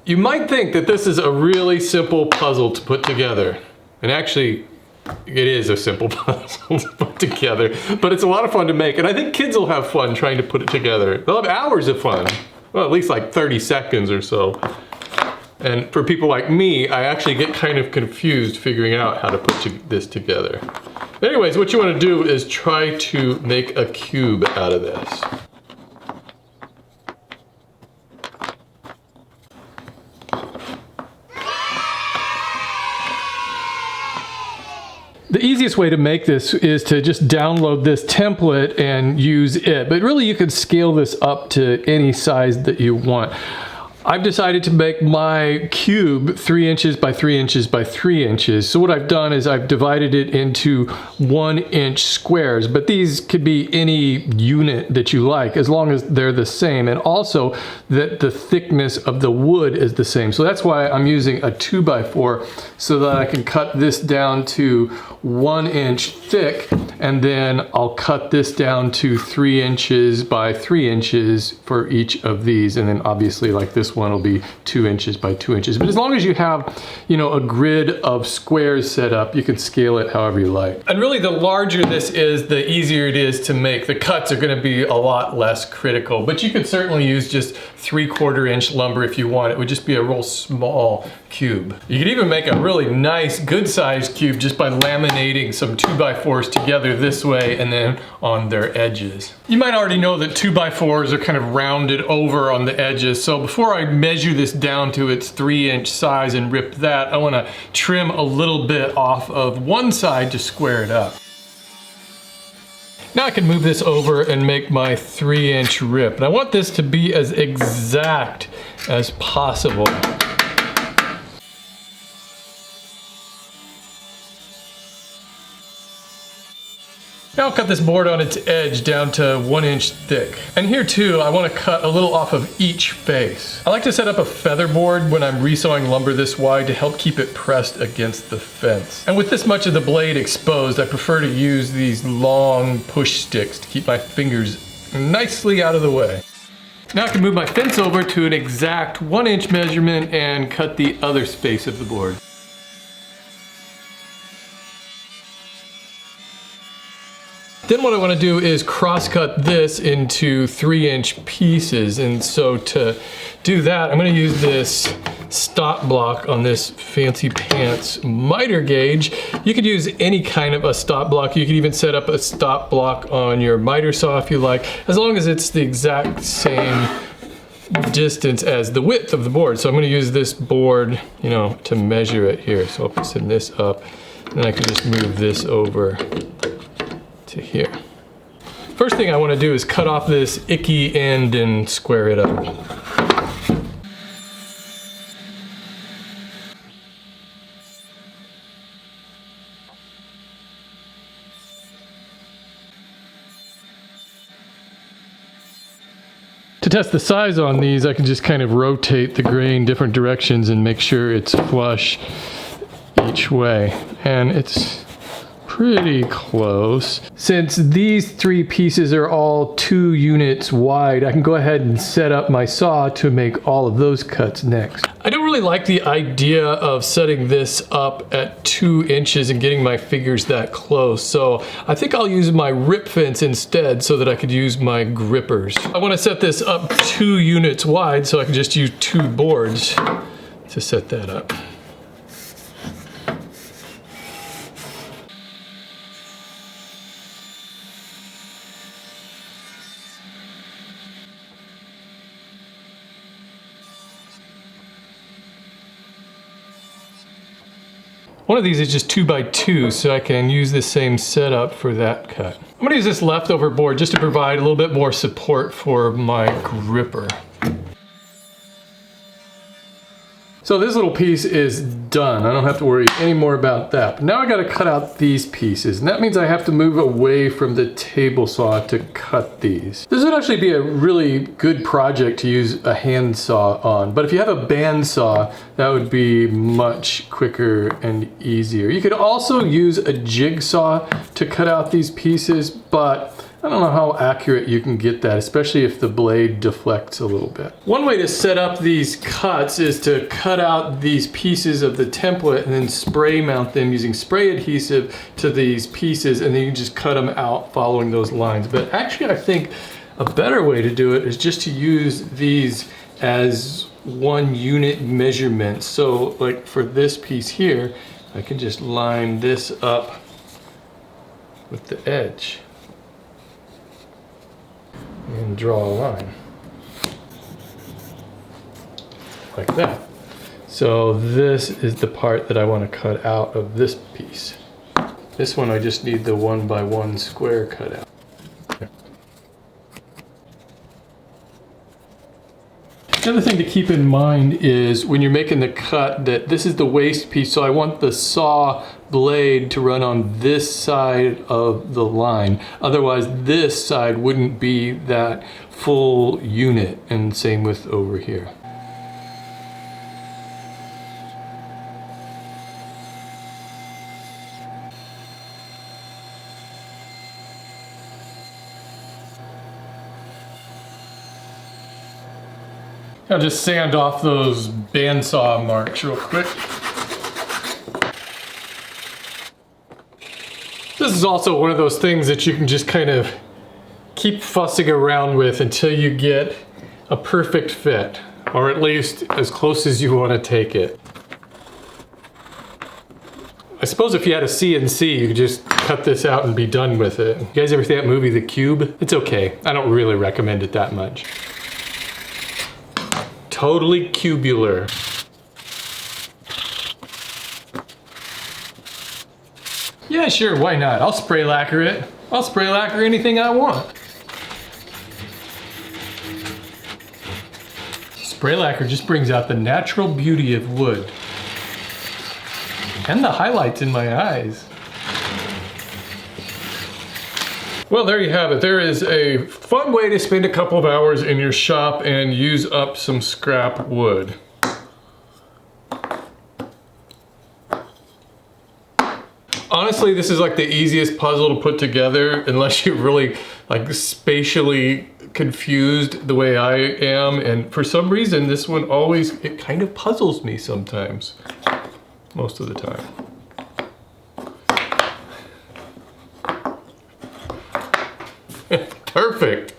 You might think that this is a really simple puzzle to put together, and actually it is a simple puzzle to put together, but it's a lot of fun to make, and I think kids will have fun trying to put it together. They'll have hours of fun, well, at least like 30 seconds or so. And for people like me, I actually get kind of confused figuring out how to put this together. Anyways, what you want to do is try to make a cube out of this. The easiest way to make this is to just download this template and use it, but really you can scale this up to any size that you want. I've decided to make my cube 3 inches by 3 inches by 3 inches. So what I've done is I've divided it into 1-inch squares, but these could be any unit that you like as long as they're the same, and also that the thickness of the wood is the same. So that's why I'm using a 2x4 so that I can cut this down to 1 inch thick, and then I'll cut this down to 3 inches by 3 inches for each of these, and then obviously like this one will be 2 inches by 2 inches. But as long as you have, you know, a grid of squares set up, you can scale it however you like. And really the larger this is, the easier it is to make. The cuts are going to be a lot less critical, but you could certainly use just 3/4 inch lumber if you want. It would just be a real small cube. You could even make a really nice, good sized cube just by laminating some 2x4s together this way and then on their edges. You might already know that 2x4s are kind of rounded over on the edges, so before I measure this down to its 3-inch size and rip that, I want to trim a little bit off of one side to square it up. Now I can move this over and make my 3-inch rip. And I want this to be as exact as possible. Now I'll cut this board on its edge down to 1 inch thick. And here too, I want to cut a little off of each face. I like to set up a feather board when I'm resawing lumber this wide to help keep it pressed against the fence. And with this much of the blade exposed, I prefer to use these long push sticks to keep my fingers nicely out of the way. Now I can move my fence over to an exact 1 inch measurement and cut the other space of the board. Then what I want to do is cross-cut this into 3-inch pieces, and so to do that I'm going to use this stop block on this fancy pants miter gauge. You could use any kind of a stop block. You could even set up a stop block on your miter saw if you like, as long as it's the exact same distance as the width of the board. So I'm going to use this board, you know, to measure it here. So I'll send this up, and I can just move this over to here. First thing I want to do is cut off this icky end and square it up. To test the size on these, I can just kind of rotate the grain different directions and make sure it's flush each way. And it's pretty close. Since these 3 pieces are all 2 units wide, I can go ahead and set up my saw to make all of those cuts next. I don't really like the idea of setting this up at 2 inches and getting my fingers that close, so I think I'll use my rip fence instead so that I could use my grippers. I want to set this up 2 units wide, so I can just use 2 boards to set that up. One of these is just 2x2, so I can use the same setup for that cut. I'm going to use this leftover board just to provide a little bit more support for my gripper. So this little piece is done. I don't have to worry anymore about that. But now I got to cut out these pieces, and that means I have to move away from the table saw to cut these. This would actually be a really good project to use a hand saw on, but if you have a band saw, that would be much quicker and easier. You could also use a jigsaw to cut out these pieces, but I don't know how accurate you can get that, especially if the blade deflects a little bit. One way to set up these cuts is to cut out these pieces of the template and then spray mount them using spray adhesive to these pieces, and then you just cut them out following those lines. But actually I think a better way to do it is just to use these as one unit measurement. So like for this piece here, I can just line this up with the edge and draw a line like that. So this is the part that I want to cut out of this piece. This one I just need the 1x1 square cut out. The other thing to keep in mind is when you're making the cut that this is the waste piece, so I want the saw blade to run on this side of the line. Otherwise this side wouldn't be that full unit, and same with over here. I'll just sand off those bandsaw marks real quick. This is also one of those things that you can just kind of keep fussing around with until you get a perfect fit, or at least as close as you want to take it. I suppose if you had a CNC, you could just cut this out and be done with it. You guys ever see that movie, The Cube? It's okay. I don't really recommend it that much. Totally cubular. Yeah, sure, why not? I'll spray lacquer it. I'll spray lacquer anything I want. Spray lacquer just brings out the natural beauty of wood. And the highlights in my eyes. Well, there you have it. There is a fun way to spend a couple of hours in your shop and use up some scrap wood. Honestly, this is like the easiest puzzle to put together unless you're really like spatially confused the way I am. And for some reason, this one always, it kind of puzzles me sometimes. Most of the time. Perfect.